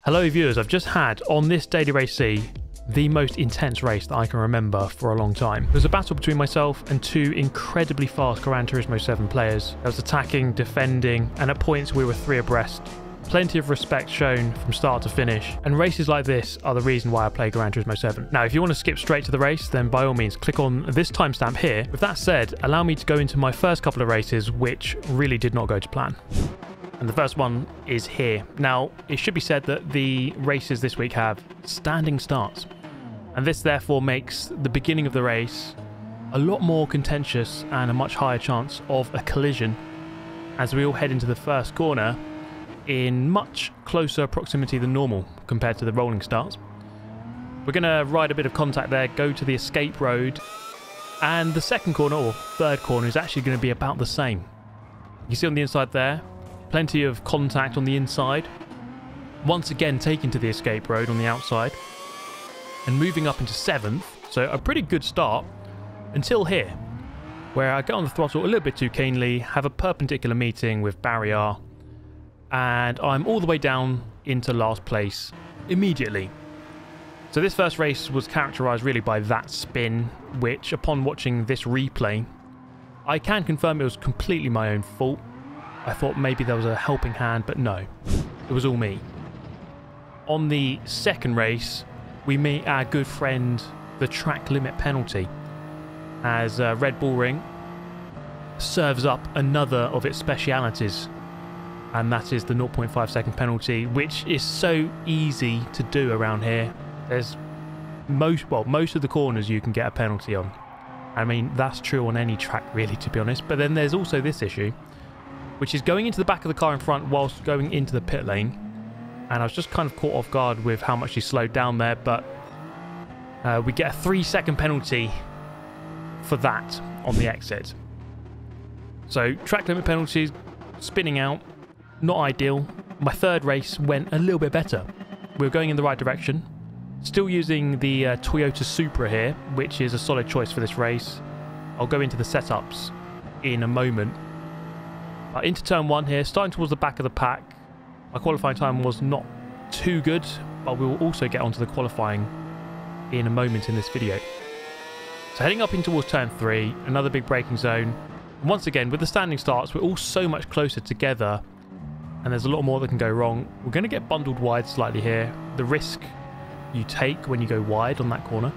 Hello viewers, I've just had, on this Daily Race C, the most intense race that I can remember for a long time. There was a battle between myself and two incredibly fast Gran Turismo 7 players. I was attacking, defending, and at points we were 3 abreast. Plenty of respect shown from start to finish, and races like this are the reason why I play Gran Turismo 7. Now, if you want to skip straight to the race, then by all means click on this timestamp here. With that said, allow me to go into my first couple of races, which really did not go to plan. And the first one is here. Now, it should be said that the races this week have standing starts, and this therefore makes the beginning of the race a lot more contentious and a much higher chance of a collision as we all head into the first corner in much closer proximity than normal compared to the rolling starts. We're going to ride a bit of contact there, go to the escape road, and the second corner or third corner is actually going to be about the same. You see on the inside there, plenty of contact on the inside. Once again taken to the escape road on the outside and moving up into 7th, so a pretty good start until here, where I get on the throttle a little bit too keenly, have a perpendicular meeting with barrier, and I'm all the way down into last place immediately. So this first race was characterised really by that spin, which upon watching this replay, I can confirm it was completely my own fault. I thought maybe there was a helping hand, but no, it was all me. On the second race, we meet our good friend, the track limit penalty, as Red Bull Ring serves up another of its specialities, and that is the 0.5 second penalty, which is so easy to do around here. There's most of the corners you can get a penalty on. I mean, that's true on any track really, to be honest, but then there's also this issue, which is going into the back of the car in front whilst going into the pit lane. And I was just kind of caught off guard with how much he slowed down there, but we get a 3-second penalty for that on the exit. So track limit penalties, spinning out, not ideal. My third race went a little bit better. We were going in the right direction. Still using the Toyota Supra here, which is a solid choice for this race. I'll go into the setups in a moment. Into turn 1 here, starting towards the back of the pack. My qualifying time was not too good, but we will also get onto the qualifying in a moment in this video. So heading up in towards turn 3, another big braking zone. And once again, with the standing starts, we're all so much closer together, and there's a lot more that can go wrong. We're going to get bundled wide slightly here. The risk you take when you go wide on that corner.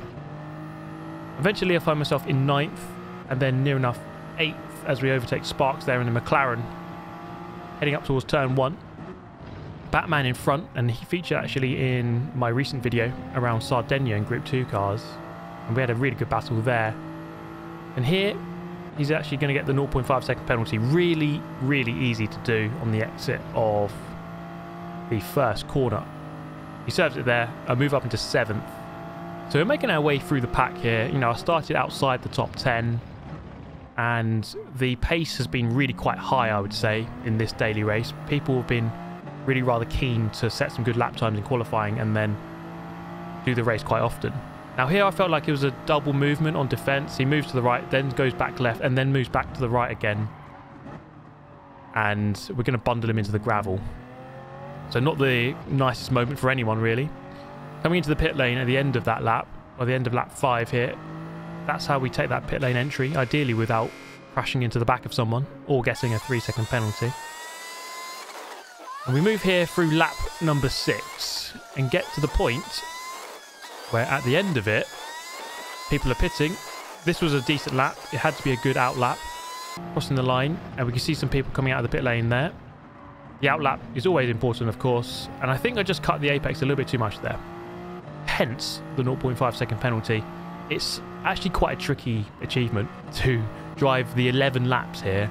Eventually I find myself in 9th, and then near enough 8th as we overtake Sparks there in the McLaren, heading up towards turn 1. Batman in front, and he featured actually in my recent video around Sardinia in Group 2 cars, and we had a really good battle there. And here he's actually going to get the 0.5 second penalty. Really, really easy to do on the exit of the first corner. He serves it there. I move up into 7th. So we're making our way through the pack here. You know, I started outside the top 10, and the pace has been really quite high, I would say, in this daily race. People have been really rather keen to set some good lap times in qualifying and then do the race quite often. Now here I felt like it was a double movement on defense. He moves to the right, then goes back left, and then moves back to the right again. And we're going to bundle him into the gravel. So not the nicest moment for anyone, really. Coming into the pit lane at the end of that lap, or the end of lap 5 here, that's how we take that pit lane entry, ideally without crashing into the back of someone or getting a 3-second penalty. And we move here through lap number 6 and get to the point where at the end of it, people are pitting. This was a decent lap. It had to be a good out lap. Crossing the line, and we can see some people coming out of the pit lane there. The out lap is always important, of course, and I think I just cut the apex a little bit too much there. Hence the 0.5 second penalty. It's actually quite a tricky achievement to drive the 11 laps here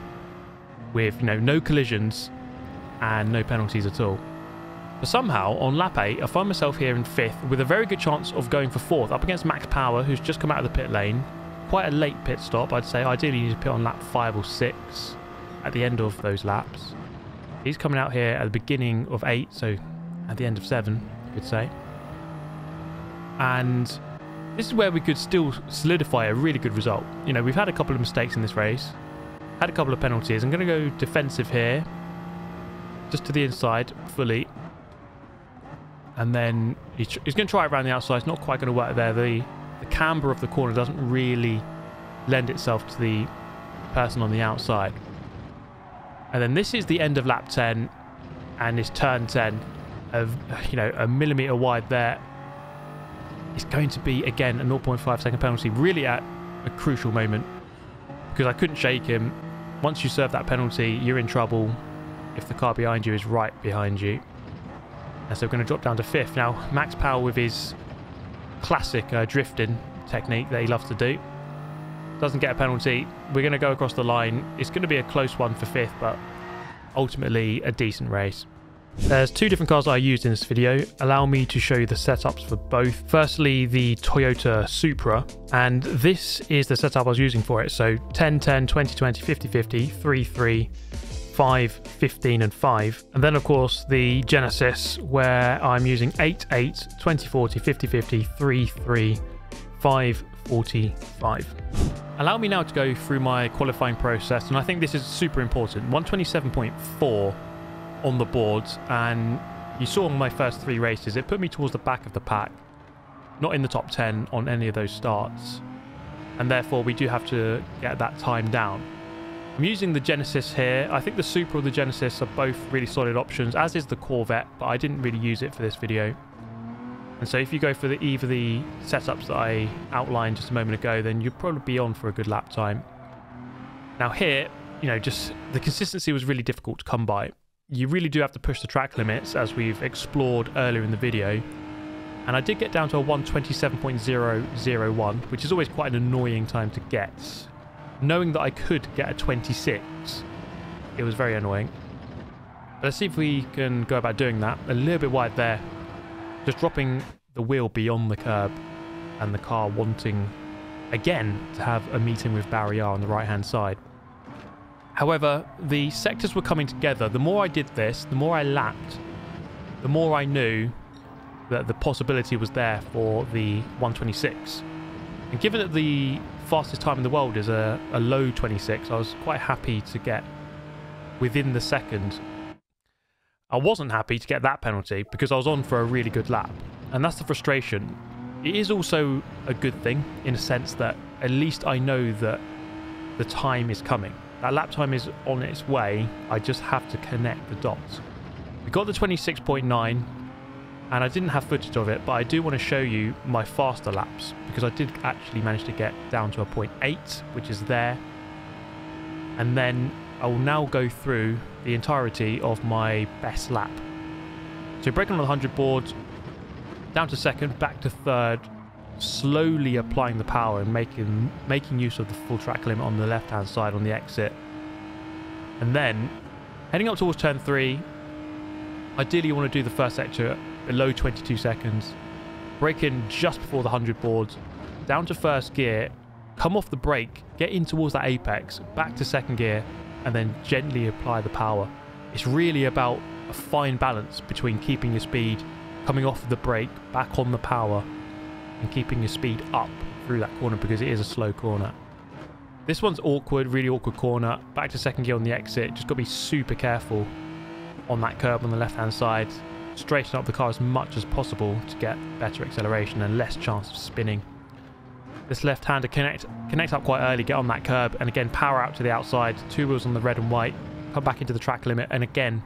with, you know, no collisions and no penalties at all. But somehow on lap 8 I find myself here in 5th with a very good chance of going for 4th up against Max Power, who's just come out of the pit lane. Quite a late pit stop, I'd say. Ideally you need to pit on lap 5 or 6 at the end of those laps. He's coming out here at the beginning of 8, so at the end of 7 you could say. And this is where we could still solidify a really good result. You know, we've had a couple of mistakes in this race, had a couple of penalties. I'm going to go defensive here, just to the inside fully, and then he's going to try it around the outside. It's not quite going to work there. The camber of the corner doesn't really lend itself to the person on the outside. And then this is the end of lap 10, and it's turn 10 of, you know, a millimetre wide there. It's going to be, again, a 0.5 second penalty, really at a crucial moment, because I couldn't shake him. Once you serve that penalty, you're in trouble if the car behind you is right behind you. And so we're going to drop down to 5th. Now, Max Powell with his classic drifting technique that he loves to do doesn't get a penalty. We're going to go across the line. It's going to be a close one for 5th, but ultimately a decent race. There's 2 different cars that I used in this video. Allow me to show you the setups for both. Firstly, the Toyota Supra, and this is the setup I was using for it. So 10, 10, 20, 20, 50, 50, 3, 3, 5, 15 and 5. And then of course the Genesis, where I'm using 8, 8, 20, 40, 50, 50, 3, 3, 5, 40, 5. Allow me now to go through my qualifying process, and I think this is super important. 127.4 on the board, and you saw in my first 3 races it put me towards the back of the pack, not in the top 10 on any of those starts, and therefore we do have to get that time down. I'm using the Genesis here. I think the Supra or the Genesis are both really solid options, as is the Corvette, but I didn't really use it for this video. And so if you go for either the setups that I outlined just a moment ago, then you'll probably be on for a good lap time. Now here, you know, just the consistency was really difficult to come by. You really do have to push the track limits, as we've explored earlier in the video. And I did get down to a 127.001, which is always quite an annoying time to get. Knowing that I could get a 26, it was very annoying. But let's see if we can go about doing that. A little bit wide there. Just dropping the wheel beyond the curb, and the car wanting, again, to have a meeting with barrier on the right-hand side. However, the sectors were coming together. The more I did this, the more I lapped, the more I knew that the possibility was there for the 126. And given that the fastest time in the world is a low 26, I was quite happy to get within the second. I wasn't happy to get that penalty because I was on for a really good lap, and that's the frustration. It is also a good thing in a sense that at least I know that the time is coming. That lap time is on its way. I just have to connect the dots. We got the 26.9, and I didn't have footage of it, but I do want to show you my faster laps, because I did actually manage to get down to a 0.8, which is there. And then I will now go through the entirety of my best lap. So breaking on the 100 board, down to 2nd, back to 3rd, slowly applying the power and making use of the full track limit on the left hand side on the exit. And then heading up towards turn 3, ideally you want to do the first sector below 22 seconds, break in just before the 100 board, down to 1st gear, come off the brake, get in towards that apex, back to 2nd gear, and then gently apply the power. It's really about a fine balance between keeping your speed, coming off the brake, back on the power, and keeping your speed up through that corner, because it is a slow corner. This one's awkward, really awkward corner. Back to 2nd gear on the exit. Just got to be super careful on that curb on the left hand side. Straighten up the car as much as possible to get better acceleration and less chance of spinning. This left-hander connect up quite early, get on that curb, and again power out to the outside, 2 wheels on the red and white, come back into the track limit, and again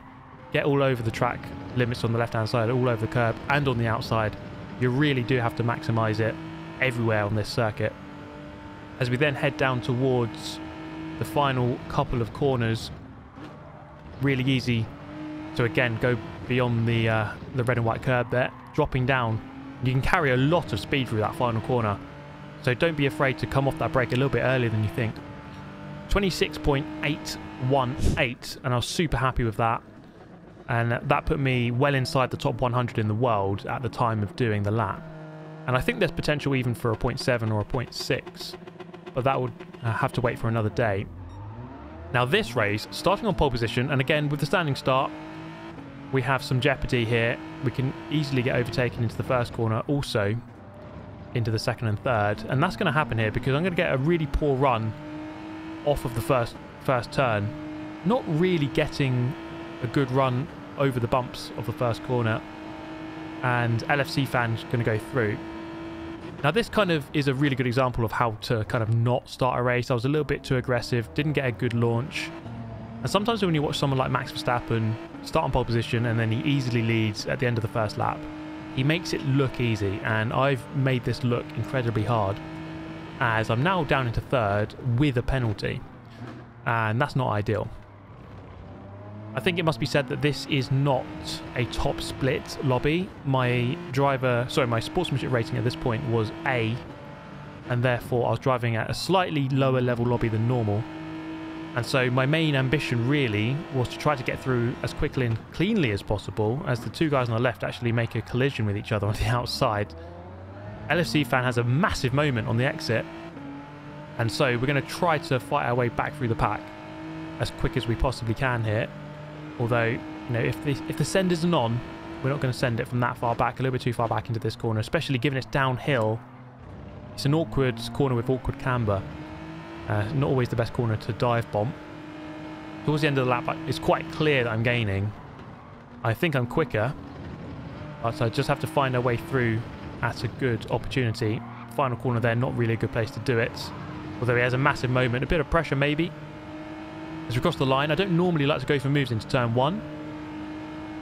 get all over the track limits on the left-hand side, all over the curb and on the outside. You really do have to maximize it everywhere on this circuit. As we then head down towards the final couple of corners, really easy to again go beyond the red and white curb there, dropping down. You can carry a lot of speed through that final corner. So don't be afraid to come off that brake a little bit earlier than you think. 26.818, and I was super happy with that. And that put me well inside the top 100 in the world at the time of doing the lap. And I think there's potential even for a 0.7 or a 0.6, but that would have to wait for another day. Now this race, starting on pole position, and again with the standing start, we have some jeopardy here. We can easily get overtaken into the first corner, also into the 2nd and 3rd, and that's going to happen here because I'm going to get a really poor run off of the first turn, not really getting a good run over the bumps of the first corner. and LFC fan's going to go through. Now this kind of is a really good example of how to kind of not start a race. I was a little bit too aggressive, didn't get a good launch. And sometimes when you watch someone like Max Verstappen start on pole position and then he easily leads at the end of the first lap, he makes it look easy, and I've made this look incredibly hard as I'm now down into third with a penalty, and that's not ideal. I think it must be said that this is not a top split lobby. My sportsmanship rating at this point was A, and therefore I was driving at a slightly lower level lobby than normal. And so my main ambition really was to try to get through as quickly and cleanly as possible, as the two guys on the left actually make a collision with each other on the outside. LFC fan has a massive moment on the exit, and so we're going to try to fight our way back through the pack as quick as we possibly can here. Although, you know, if the send isn't on, we're not going to send it from that far back, a little bit too far back into this corner, especially given it's downhill. It's an awkward corner with awkward camber. Not always the best corner to dive bomb. Towards the end of the lap, it's quite clear that I'm gaining. I think I'm quicker, but I just have to find our way through at a good opportunity. Final corner there, not really a good place to do it. Although he has a massive moment, a bit of pressure maybe. As we cross the line, I don't normally like to go for moves into turn 1,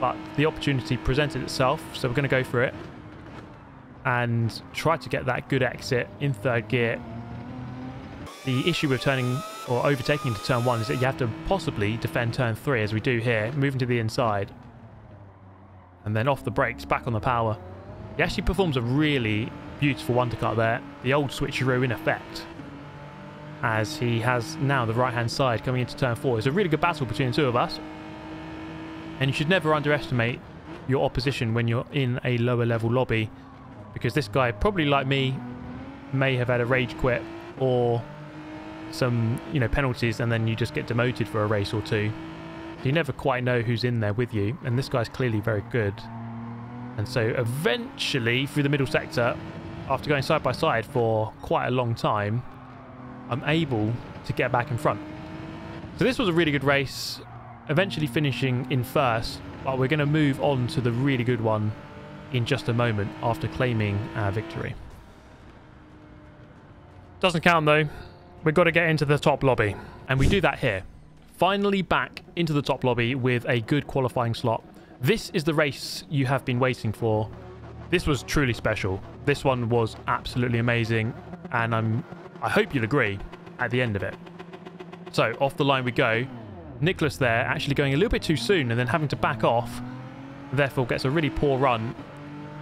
but the opportunity presented itself, so we're going to go for it and try to get that good exit in third gear. The issue with turning or overtaking into turn 1 is that you have to possibly defend turn 3, as we do here, moving to the inside and then off the brakes, back on the power. He actually performs a really beautiful undercut there, the old switcheroo in effect, as he has now the right hand side coming into turn 4. It's a really good battle between the two of us, and you should never underestimate your opposition when you're in a lower level lobby, because this guy, probably like me, may have had a rage quit or some, you know, penalties, and then you just get demoted for a race or two. You never quite know who's in there with you, and this guy's clearly very good. And so eventually through the middle sector, after going side by side for quite a long time, I'm able to get back in front. So this was a really good race, eventually finishing in first, but we're going to move on to the really good one in just a moment after claiming our victory. Doesn't count though. We've got to get into the top lobby, and we do that here. Finally back into the top lobby with a good qualifying slot. This is the race you have been waiting for. This was truly special. This one was absolutely amazing, and I hope you'll agree at the end of it. So off the line we go. Nicholas there actually going a little bit too soon and then having to back off, therefore gets a really poor run.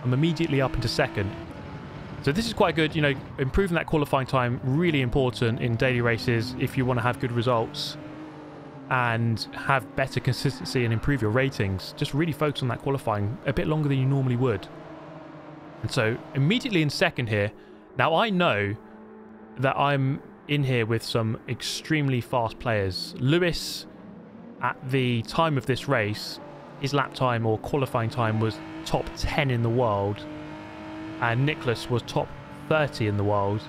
I'm immediately up into second. So this is quite good, you know, improving that qualifying time, really important in daily races if you want to have good results and have better consistency and improve your ratings. Just really focus on that qualifying a bit longer than you normally would. And so immediately in second here. Now I know that I'm in here with some extremely fast players. Lewis, at the time of this race, his lap time or qualifying time was top 10 in the world, and Nicholas was top 30 in the world.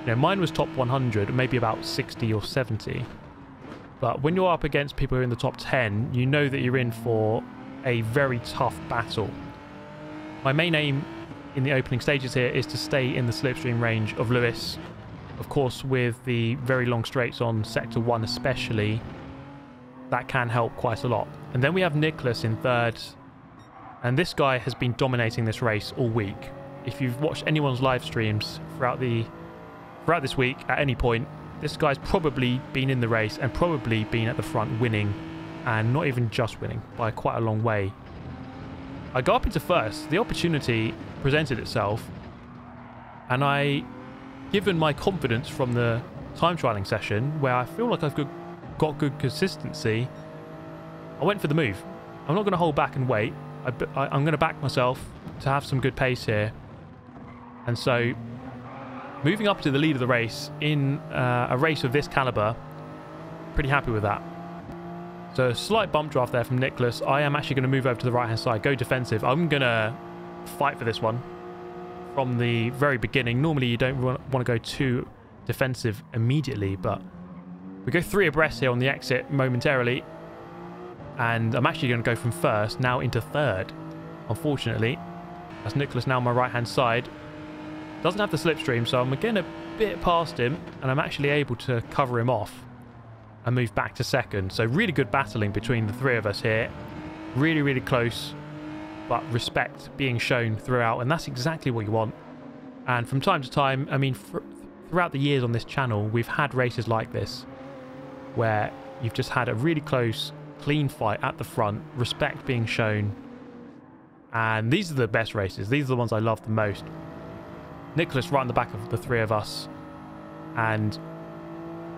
You know, mine was top 100, maybe about 60 or 70. But when you're up against people who are in the top 10, you know that you're in for a very tough battle. My main aim in the opening stages here is to stay in the slipstream range of Lewis. Of course, with the very long straights on sector 1 especially, that can help quite a lot. And then we have Nicholas in third, and this guy has been dominating this race all week. If you've watched anyone's live streams throughout this week at any point, this guy's probably been in the race and probably been at the front winning, and not even just winning, by quite a long way. I go up into first. The opportunity presented itself, and given my confidence from the time trialing session, where I feel like I've got good consistency, I went for the move. I'm not going to hold back and wait. I'm going to back myself to have some good pace here. And so moving up to the lead of the race in a race of this caliber, pretty happy with that. So a slight bump draft there from Nicholas. I am actually going to move over to the right hand side, go defensive. I'm going to fight for this one from the very beginning. Normally you don't want to go too defensive immediately, but we go 3 abreast here on the exit momentarily, and I'm actually going to go from first now into third, unfortunately. That's Nicholas now on my right-hand side. Doesn't have the slipstream, so I'm getting a bit past him, and I'm actually able to cover him off and move back to second. So really good battling between the three of us here. Really, really close, but respect being shown throughout, and that's exactly what you want. And from time to time, I mean, throughout the years on this channel, we've had races like this, where you've just had a really close, clean fight at the front, respect being shown, and these are the best races. These are the ones I love the most. Nicholas right in the back of the three of us, and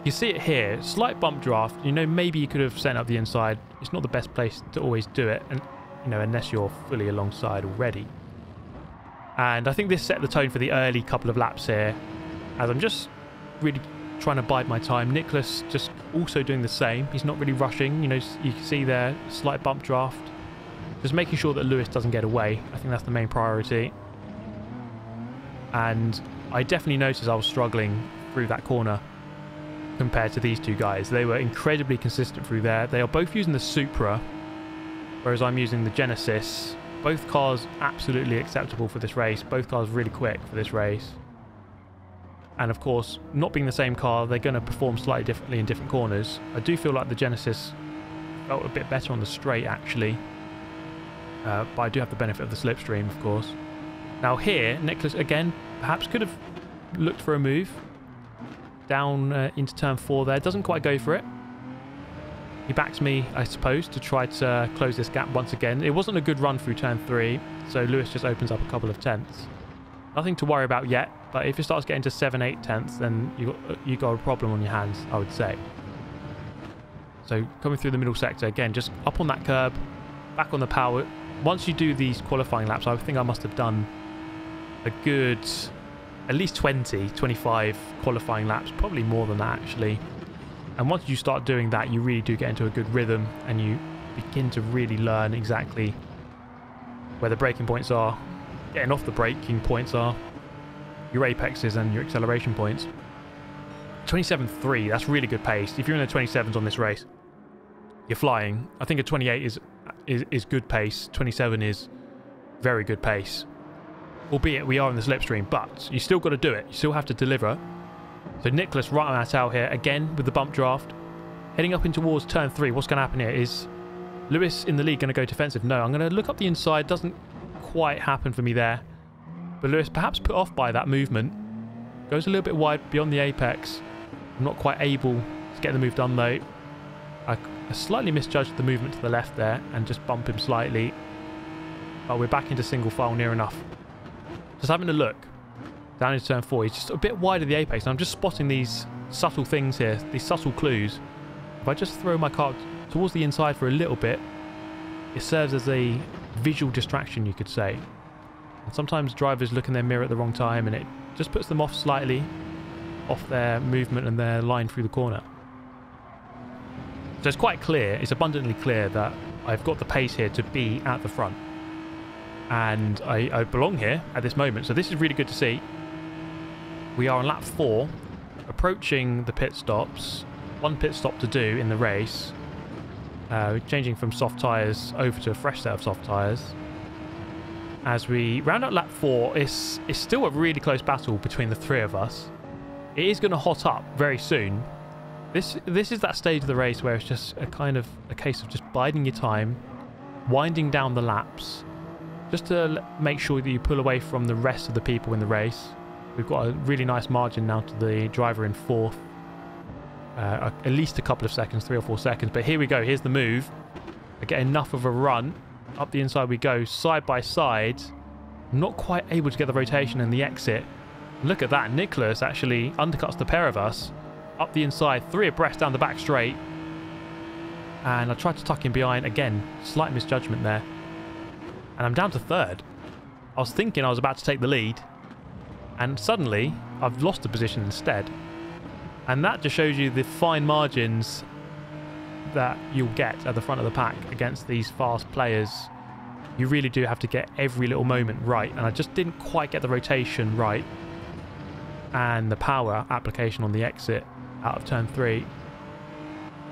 you see it here, slight bump draft. You know, maybe you could have sent up the inside. It's not the best place to always do it, and you know, unless you're fully alongside already. And I think this set the tone for the early couple of laps here, as I'm just really trying to bide my time. Nicholas just also doing the same. He's not really rushing. You know, you can see there, slight bump draft. Just making sure that Lewis doesn't get away. I think that's the main priority. And I definitely noticed I was struggling through that corner compared to these two guys. They were incredibly consistent through there. They are both using the Supra, whereas I'm using the Genesis. Both cars absolutely acceptable for this race. Both cars really quick for this race. And of course, not being the same car, they're going to perform slightly differently in different corners. I do feel like the Genesis felt a bit better on the straight, actually. But I do have the benefit of the slipstream, of course. Now here, Nicholas, again, perhaps could have looked for a move down into turn 4 there. Doesn't quite go for it. He backs me, I suppose, to try to close this gap once again. It wasn't a good run through turn 3, so Lewis just opens up a couple of tenths. Nothing to worry about yet, but if it starts getting to 7, 8 tenths, then you got a problem on your hands, I would say. So coming through the middle sector, again, just up on that curb, back on the power. Once you do these qualifying laps, I think I must have done a good, at least 20, 25 qualifying laps, probably more than that, actually. And once you start doing that, you really do get into a good rhythm, and you begin to really learn exactly where the braking points are, getting off the braking points are, your apexes and your acceleration points. 27.3, that's really good pace. If you're in the 27s on this race, you're flying. I think a 28 is good pace. 27 is very good pace. Albeit we are in the slipstream, but you still got to do it. You still have to deliver. So Nicholas right on our tail here, again with the bump draft. Heading up in towards turn 3. What's going to happen here is Lewis in the lead going to go defensive. No, I'm going to look up the inside. Doesn't quite happen for me there. But Lewis perhaps put off by that movement. Goes a little bit wide beyond the apex. I'm not quite able to get the move done though. I slightly misjudged the movement to the left there and just bump him slightly. But we're back into single file near enough. Just having a look down into turn 4. He's just a bit wide of the apex. And I'm just spotting these subtle things here, these subtle clues. If I just throw my car towards the inside for a little bit, it serves as a visual distraction, you could say. And sometimes drivers look in their mirror at the wrong time, and it just puts them off slightly, off their movement and their line through the corner. So it's quite clear, it's abundantly clear that I've got the pace here to be at the front. And I belong here at this moment, so this is really good to see. We are on lap 4, approaching the pit stops. One pit stop to do in the race. Changing from soft tyres over to a fresh set of soft tyres. As we round out lap 4, it's still a really close battle between the three of us. It is going to hot up very soon. This is that stage of the race where it's just a case of just biding your time, winding down the laps, just to make sure that you pull away from the rest of the people in the race. We've got a really nice margin now to the driver in 4th. At least a couple of seconds, 3 or 4 seconds. But here we go. Here's the move. I get enough of a run. Up the inside we go, side by side. Not quite able to get the rotation and the exit. Look at that. Nicholas actually undercuts the pair of us. Up the inside, 3 abreast down the back straight. And I tried to tuck him behind. Again, slight misjudgment there. And I'm down to 3rd. I was thinking I was about to take the lead. And suddenly, I've lost the position instead. And that just shows you the fine margins that you'll get at the front of the pack against these fast players. You really do have to get every little moment right. And I just didn't quite get the rotation right. And the power application on the exit out of turn 3.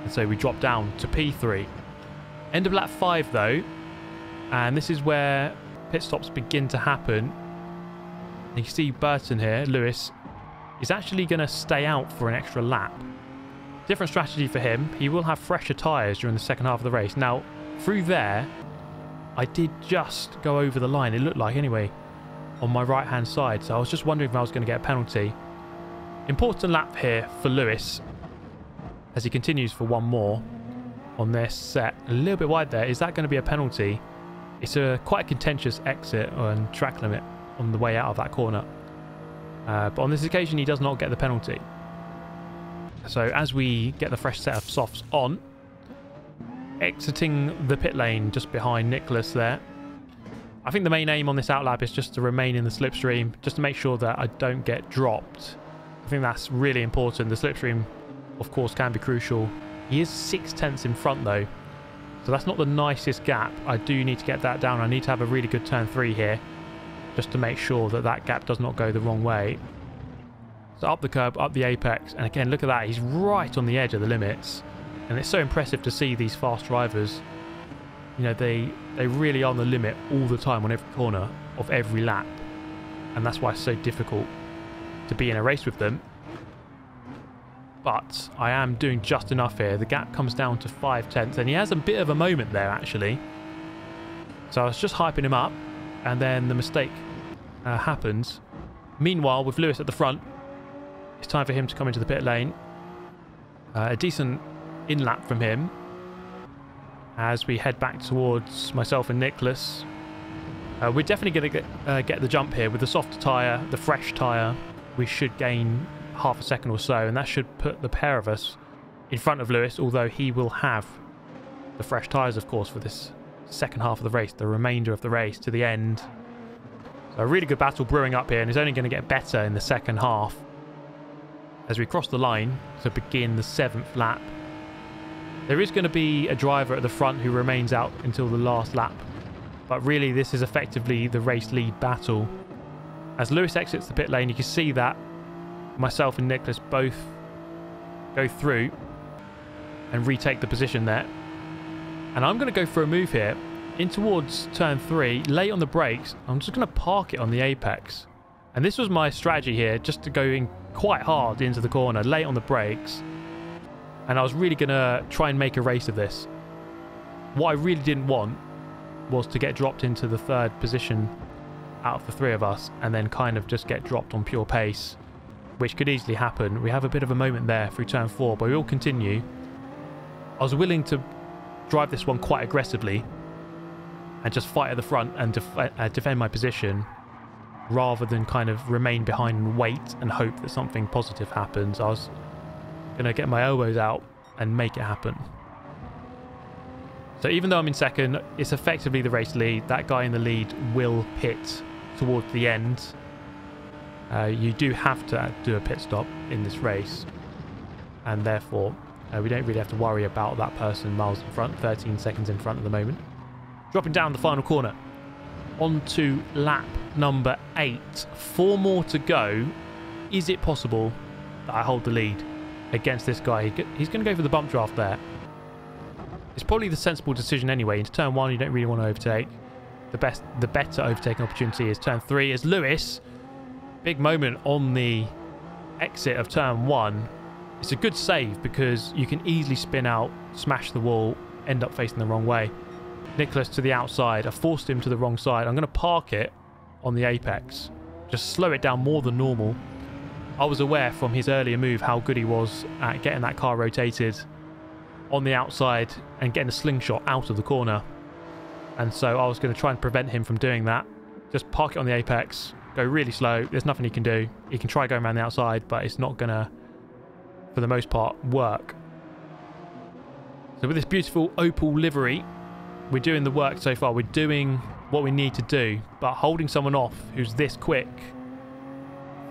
And so we drop down to P3. End of lap 5 though. And this is where pit stops begin to happen, and you can see Burton here, Lewis, is actually going to stay out for an extra lap. Different strategy for him. He will have fresher tyres during the second half of the race. Now, through there, I did just go over the line, it looked like anyway, on my right-hand side. So I was just wondering if I was going to get a penalty. Important lap here for Lewis as he continues for one more on this set. A little bit wide there. Is that going to be a penalty? It's quite a contentious exit and track limit on the way out of that corner. But on this occasion, he does not get the penalty. So as we get the fresh set of softs on, exiting the pit lane just behind Nicholas there. I think the main aim on this outlap is just to remain in the slipstream, just to make sure that I don't get dropped. I think that's really important. The slipstream, of course, can be crucial. He is 6/10 in front though, so that's not the nicest gap. I do need to get that down. I need to have a really good turn 3 here, just to make sure that that gap does not go the wrong way. So up the curb, up the apex, and again, look at that. He's right on the edge of the limits, and it's so impressive to see these fast drivers. You know, they really are on the limit all the time on every corner of every lap, and that's why it's so difficult to be in a race with them. But I am doing just enough here. The gap comes down to 5/10, and he has a bit of a moment there actually. So I was just hyping him up, and then the mistake happens. Meanwhile, with Lewis at the front, it's time for him to come into the pit lane. A decent in-lap from him as we head back towards myself and Nicholas. We're definitely going to get the jump here. With the softer tyre, the fresh tyre, we should gain half a second or so, and that should put the pair of us in front of Lewis, although he will have the fresh tyres, of course, for this second half of the race, the remainder of the race to the end. So a really good battle brewing up here, and it's only going to get better in the second half as we cross the line to begin the 7th lap. There is going to be a driver at the front who remains out until the last lap, but really this is effectively the race lead battle. As Lewis exits the pit lane, you can see that myself and Nicholas both go through and retake the position there. And I'm going to go for a move here in towards turn 3, late on the brakes. I'm just going to park it on the apex. And this was my strategy here, just to go in quite hard into the corner, late on the brakes. And I was really going to try and make a race of this. What I really didn't want was to get dropped into the 3rd position out of the 3 of us, and then kind of just get dropped on pure pace, which could easily happen. We have a bit of a moment there through turn 4, but we will continue. I was willing to drive this one quite aggressively and just fight at the front and defend my position, rather than kind of remain behind and wait and hope that something positive happens. I was going to get my elbows out and make it happen. So even though I'm in second, it's effectively the race lead. That guy in the lead will pit towards the end. You do have to do a pit stop in this race, and therefore we don't really have to worry about that person miles in front, 13 seconds in front at the moment. Dropping down the final corner onto lap number 8. 4 more to go. Is it possible that I hold the lead against this guy? He's going to go for the bump draft there. It's probably the sensible decision anyway. Into turn 1, you don't really want to overtake. The better overtaking opportunity is turn 3. As Lewis, big moment on the exit of turn 1. It's a good save because you can easily spin out, smash the wall, end up facing the wrong way. Nicholas to the outside. I forced him to the wrong side. I'm going to park it on the apex. Just slow it down more than normal. I was aware from his earlier move how good he was at getting that car rotated on the outside and getting a slingshot out of the corner. And so I was going to try and prevent him from doing that. Just park it on the apex, go really slow. There's nothing he can do. He can try going around the outside, but it's not going to, for the most part, work. So with this beautiful Opel livery, we're doing the work so far. We're doing what we need to do, but holding someone off who's this quick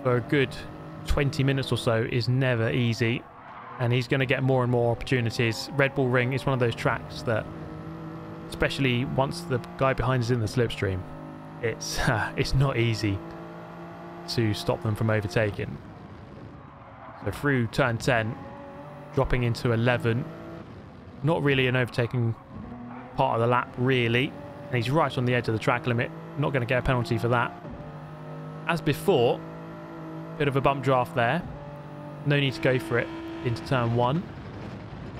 for a good 20 minutes or so is never easy, and he's going to get more and more opportunities. Red Bull Ring is one of those tracks that, especially once the guy behind is in the slipstream, it's not easy to stop them from overtaking. So through turn 10, dropping into 11, not really an overtaking part of the lap really, and he's right on the edge of the track limit. not going to get a penalty for that. As before, bit of a bump draft there. No need to go for it into turn 1.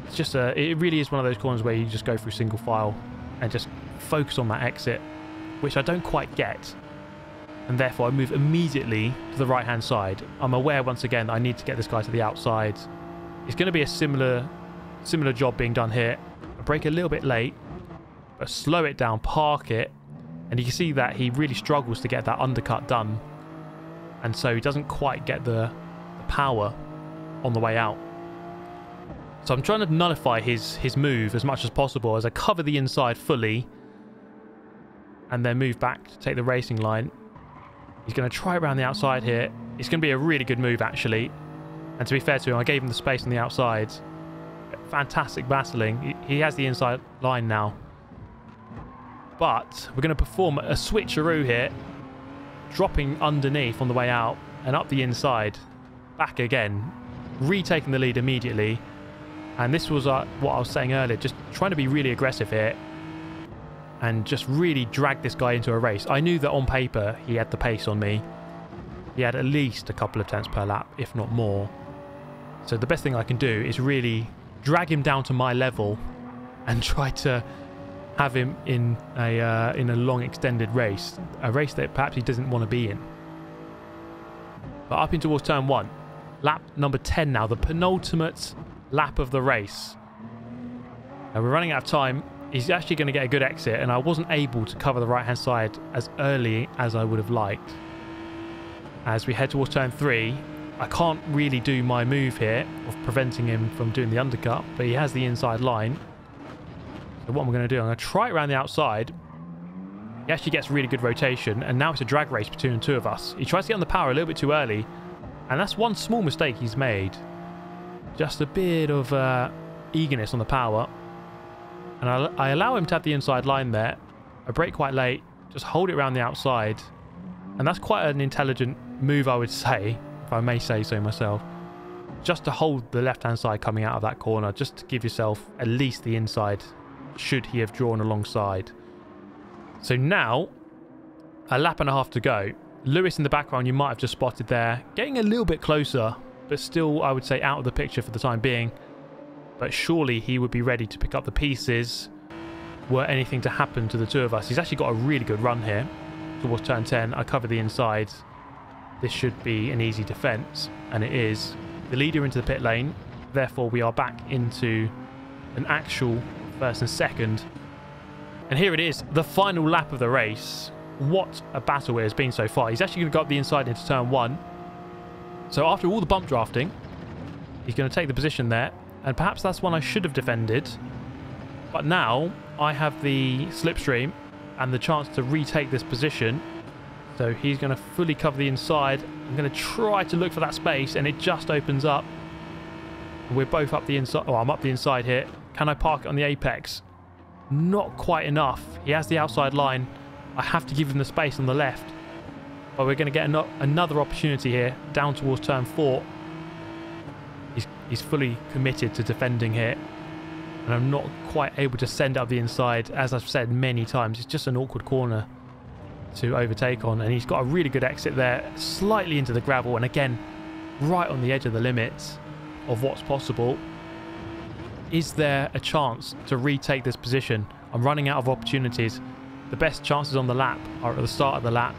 It's just it really is one of those corners where you just go through single file and just focus on that exit, which I don't quite get. And therefore I move immediately to the right hand side. I'm aware once again that I need to get this guy to the outside. It's going to be a similar job being done here. I brake a little bit late, but slow it down, park it, and you can see that he really struggles to get that undercut done, and so he doesn't quite get the power on the way out. So I'm trying to nullify his move as much as possible as I cover the inside fully and then move back to take the racing line. He's going to try around the outside here. It's going to be a really good move, actually. And to be fair to him, I gave him the space on the outside. Fantastic battling. He has the inside line now. But we're going to perform a switcheroo here, dropping underneath on the way out and up the inside, back again, retaking the lead immediately. And this was what I was saying earlier, just trying to be really aggressive here and just really drag this guy into a race. I knew that on paper he had the pace on me. He had at least a couple of tenths per lap, if not more. So the best thing I can do is really drag him down to my level and try to have him in a long extended race, a race that perhaps he doesn't want to be in. But up in towards turn 1, lap number 10 now, the penultimate lap of the race. Now we're running out of time. He's actually going to get a good exit, and I wasn't able to cover the right hand side as early as I would have liked. As we head towards turn 3, I can't really do my move here of preventing him from doing the undercut, but he has the inside line. So what I'm going to do, I'm going to try it around the outside. He actually gets really good rotation, and now it's a drag race between the two of us. He tries to get on the power a little bit too early, and that's one small mistake he's made. Just a bit of eagerness on the power. And I allow him to have the inside line there. I brake quite late, just hold it around the outside. And that's quite an intelligent move, I would say, if I may say so myself. Just to hold the left-hand side coming out of that corner, just to give yourself at least the inside, should he have drawn alongside. So now, a lap and a half to go. Lewis in the background, you might have just spotted there, getting a little bit closer, but still, I would say, out of the picture for the time being. But surely he would be ready to pick up the pieces were anything to happen to the two of us. He's actually got a really good run here towards turn 10. I cover the inside. This should be an easy defence, and it is. The leader into the pit lane. Therefore, we are back into an actual first and second. And here it is, the final lap of the race. What a battle it has been so far. He's actually going to go up the inside into turn 1. So after all the bump drafting, he's going to take the position there. And perhaps that's one I should have defended. But now I have the slipstream and the chance to retake this position. So he's going to fully cover the inside. I'm going to try to look for that space, and it just opens up. We're both up the inside. Oh, I'm up the inside here. Can I park it on the apex? Not quite enough. He has the outside line. I have to give him the space on the left. But we're going to get another opportunity here down towards turn 4. He's fully committed to defending here, and I'm not quite able to send up the inside. As I've said many times, it's just an awkward corner to overtake on, and he's got a really good exit there, slightly into the gravel, and again right on the edge of the limits of what's possible. Is there a chance to retake this position? I'm running out of opportunities. The best chances on the lap are at the start of the lap,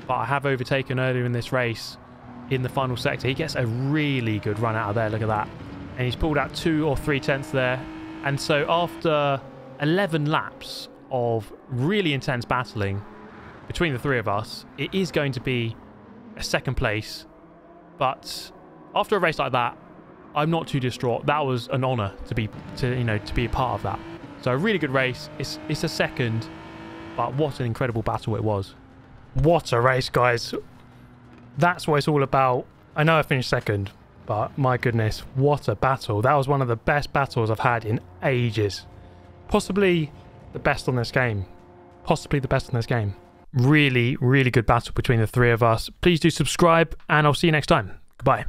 but I have overtaken earlier in this race. In the final sector, he gets a really good run out of there. Look at that. And he's pulled out 2 or 3 tenths there. And so after 11 laps of really intense battling between the three of us, it is going to be a second place. But after a race like that, I'm not too distraught. That was an honour to be a part of that. So a really good race. It's a second, but what an incredible battle it was. What a race, guys. That's what it's all about. I know I finished second, but my goodness, what a battle. That was one of the best battles I've had in ages. Possibly the best on this game. Possibly the best on this game. Really, really good battle between the three of us. Please do subscribe, and I'll see you next time. Goodbye.